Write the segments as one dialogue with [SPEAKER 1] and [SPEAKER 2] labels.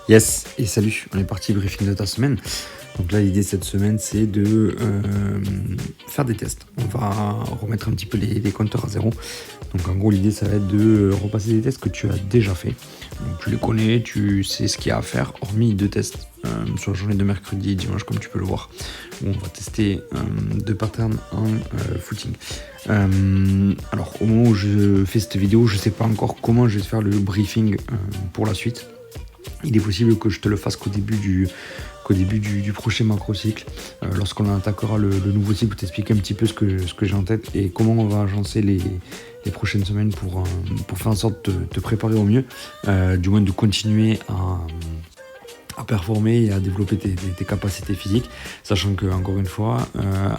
[SPEAKER 1] Yes, et salut, on est parti briefing de ta semaine. Donc là, l'idée cette semaine, c'est de faire des tests. On va remettre un petit peu les compteurs à zéro. Donc en gros, l'idée, ça va être de repasser des tests que tu as déjà fait. Donc tu les connais, tu sais ce qu'il y a à faire, hormis deux tests sur la journée de mercredi et dimanche, comme tu peux le voir, où on va tester deux patterns en footing. Alors au moment où je fais cette vidéo, je ne sais pas encore comment je vais faire le briefing pour la suite. Il est possible que je te le fasse qu'au début du prochain macro-cycle, lorsqu'on attaquera le nouveau cycle, pour t'expliquer un petit peu ce que j'ai en tête et comment on va agencer les prochaines semaines pour faire en sorte de te préparer au mieux, du moins de continuer à performer et à développer tes capacités physiques, sachant que encore une fois,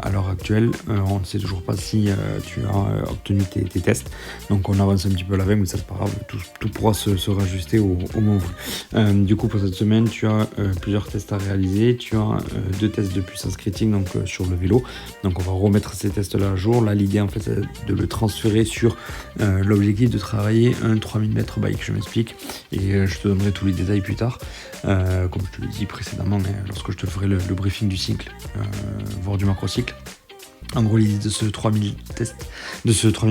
[SPEAKER 1] à l'heure actuelle, on ne sait toujours pas si tu as obtenu tes tests, donc on avance un petit peu la veille, mais ça c'est pas grave, tout pourra se rajuster au moment voulu. Du coup, pour cette semaine, tu as plusieurs tests à réaliser, tu as deux tests de puissance critique, donc sur le vélo, donc on va remettre ces tests là à jour. Là, l'idée en fait c'est de le transférer sur l'objectif de travailler un 3000 mètres bike. Je m'explique et je te donnerai tous les détails plus tard, comme je te l'ai dit précédemment, mais lorsque je te ferai le briefing du cycle, voire du macro-cycle. En gros, l'idée de ce 3000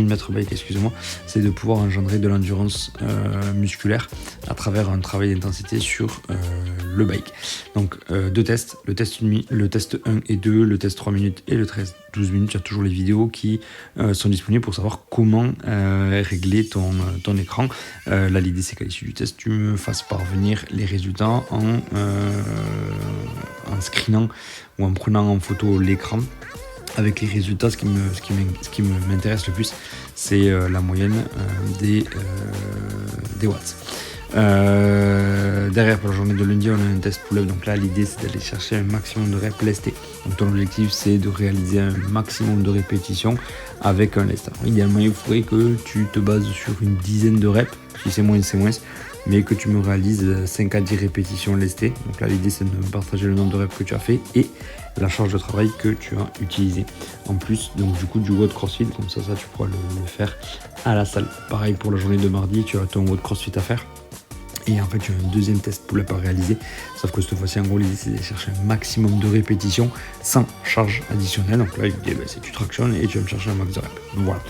[SPEAKER 1] mètres bike, excusez-moi, c'est de pouvoir engendrer de l'endurance musculaire à travers un travail d'intensité sur le bike. Donc deux tests, le test 1 et 2, le test 3 minutes et le test 12 minutes. Il y a toujours les vidéos qui sont disponibles pour savoir comment régler ton écran. Là, l'idée c'est qu'à l'issue du test, tu me fasses parvenir les résultats en screenant ou en prenant en photo l'écran. Avec les résultats, ce qui m'intéresse le plus, c'est la moyenne des watts. Derrière, pour la journée de lundi, on a un test pull-up. Donc là, l'idée, c'est d'aller chercher un maximum de reps lestés. Donc ton objectif, c'est de réaliser un maximum de répétitions avec un lest. Alors, idéalement, il faudrait que tu te bases sur une dizaine de reps. Si c'est moins, c'est moins. Mais que tu me réalises 5 à 10 répétitions lestées. Donc là, l'idée, c'est de me partager le nombre de reps que tu as fait et la charge de travail que tu as utilisée. En plus, donc du coup, du WOD CrossFit, comme ça tu pourras le faire à la salle. Pareil pour la journée de mardi, tu as ton WOD CrossFit à faire. Et en fait, tu as un deuxième test pull-up à réaliser. Sauf que cette fois-ci, en gros, l'idée, c'est de chercher un maximum de répétitions sans charge additionnelle. Donc là, l'idée, c'est que tu tractionnes et tu vas me chercher un max de reps. Donc voilà.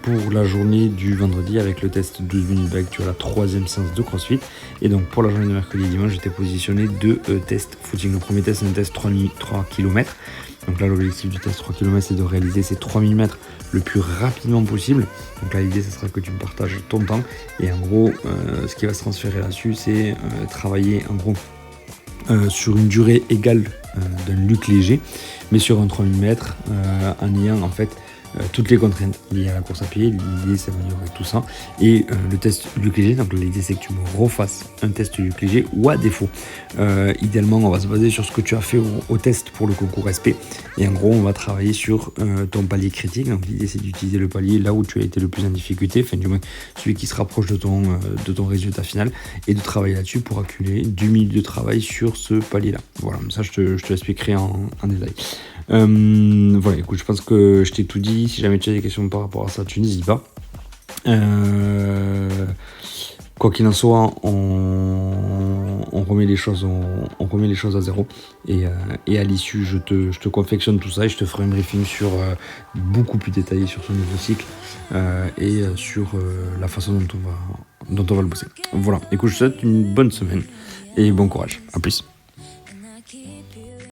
[SPEAKER 1] Pour la journée du vendredi, avec le test 12 minutes bike, tu as la troisième séance de CrossFit. Et donc, pour la journée de mercredi et dimanche, j'étais positionné deux tests footing. Le premier test, c'est un test 3 km. Donc là, l'objectif du test 3 km, c'est de réaliser ces 3000 mètres le plus rapidement possible. Donc là, l'idée, ce sera que tu me partages ton temps. Et en gros, ce qui va se transférer là-dessus, c'est travailler en gros sur une durée égale d'un luc léger, mais sur un 3000 mètres, en ayant en fait toutes les contraintes liées à la course à pied. L'idée, c'est d'améliorer tout ça. Et le test luc léger, donc l'idée, c'est que tu me refasses un test luc léger ou à défaut. Idéalement, on va se baser sur ce que tu as fait au test pour le concours SP. Et en gros, on va travailler sur ton palier critique. Donc l'idée, c'est d'utiliser le palier là où tu as été le plus en difficulté, enfin du moins celui qui se rapproche de ton résultat final, et de travailler là-dessus pour accumuler du minutes de travail sur ce palier-là. Voilà, ça je te l'expliquerai en détail. Voilà, écoute, je pense que je t'ai tout dit. Si jamais tu as des questions par rapport à ça, tu n'hésites pas. Quoi qu'il en soit, on remet les choses à zéro. Et à l'issue, je te confectionne tout ça et je te ferai un briefing sur beaucoup plus détaillé sur ce nouveau cycle et sur la façon dont on va le bosser. Voilà, écoute, je te souhaite une bonne semaine et bon courage. À plus.